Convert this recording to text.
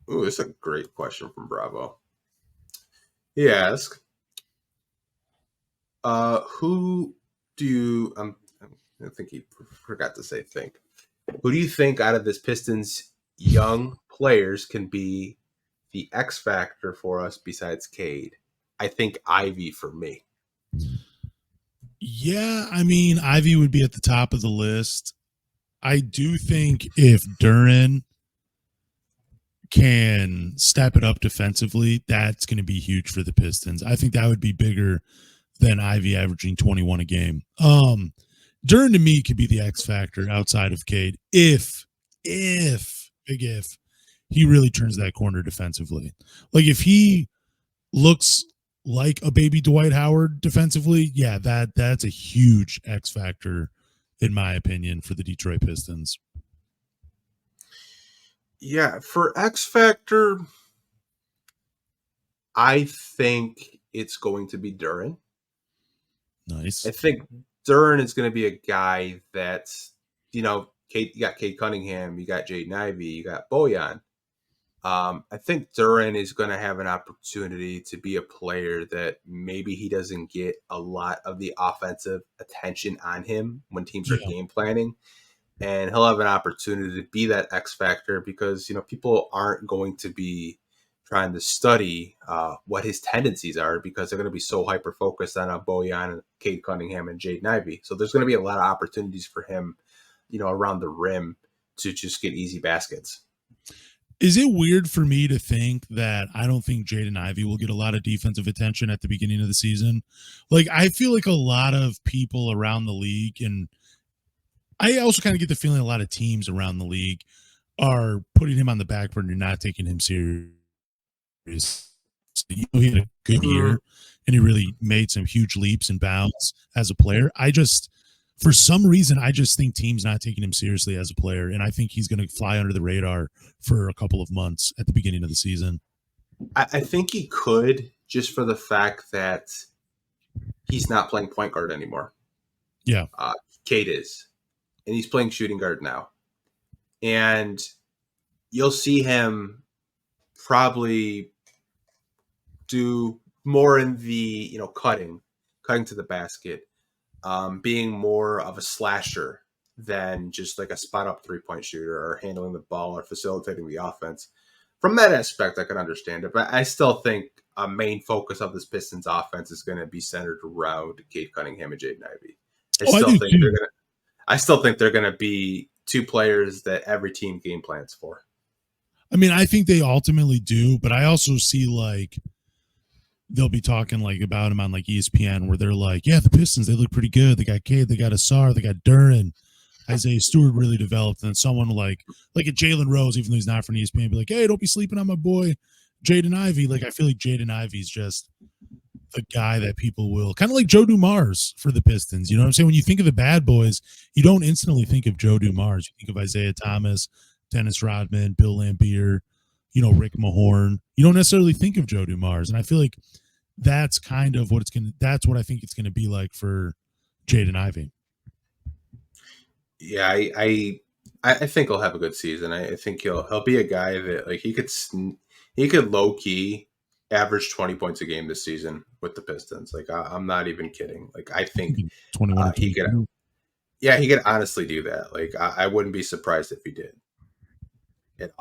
Ooh, it's a great question from Bravo. He asked, who do you, I think he forgot to say think. Who do you think out of this Pistons young players can be the X factor for us besides Cade? I think Ivy for me. Yeah, I mean, Ivy would be at the top of the list. I do think if Duren can step it up defensively, that's going to be huge for the Pistons. I think that would be bigger than Ivy averaging 21 a game. Duren to me could be the X factor outside of Cade if big if he really turns that corner defensively. Like if he looks like a baby Dwight Howard defensively, yeah, that's a huge X factor in my opinion for the Detroit Pistons. Yeah, for X Factor, I think it's going to be Duren. I Nice. think Duren is going to be a guy that's, Kate, you got Kate Cunningham, you got Jaden Ivey, you got Bojan. I think Duren is going to have an opportunity to be a player that maybe he doesn't get a lot of the offensive attention on him when teams are Yeah. game planning. And he'll have an opportunity to be that X factor because, people aren't going to be trying to study what his tendencies are because they're going to be so hyper focused on Bojan and Kate Cunningham and Jaden Ivey. So there's going to be a lot of opportunities for him, around the rim to just get easy baskets. Is it weird for me to think that I don't think Jaden Ivey will get a lot of defensive attention at the beginning of the season? Like, I feel like a lot of people around the league, and I also kind of get the feeling a lot of teams around the league are putting him on the back burner, not taking him serious. He had a good year and he really made some huge leaps and bounds as a player. For some reason, I just think teams not taking him seriously as a player, and I think he's going to fly under the radar for a couple of months at the beginning of the season. I think he could just for the fact that he's not playing point guard anymore. Yeah. Kate is, and he's playing shooting guard now. And you'll see him probably do more in the, cutting to the basket, being more of a slasher than just like a spot up 3-point shooter or handling the ball or facilitating the offense. From that aspect, I can understand it, but I still think a main focus of this Pistons offense is going to be centered around Kate Cunningham and Jaden Ivey. I do too. I still think they're going to be two players that every team game plans for. I mean, I think they ultimately do, but I also see like they'll be talking like about him on like ESPN where they're like, yeah, the Pistons, they look pretty good. They got Cade, they got Asar, they got Duren. Isaiah Stewart really developed. And then someone like a Jalen Rose, even though he's not from ESPN, be like, hey, don't be sleeping on my boy Jaden Ivey. Like I feel like Jaden Ivey's just the guy that people will kind of like Joe Dumars for the Pistons. You know what I'm saying? When you think of the bad boys, you don't instantly think of Joe Dumars. You think of Isaiah Thomas, Dennis Rodman, Bill Laimbeer, Rick Mahorn. You don't necessarily think of Joe Dumars. And I feel like that's kind of that's what I think it's gonna be like for Jaden Ivey. Yeah, I think he'll have a good season. I think he'll be a guy that like he could low key average 20 points a game this season with the Pistons. Like I'm not even kidding. Like I think 21 he could. Yeah, he could honestly do that. Like I wouldn't be surprised if he did.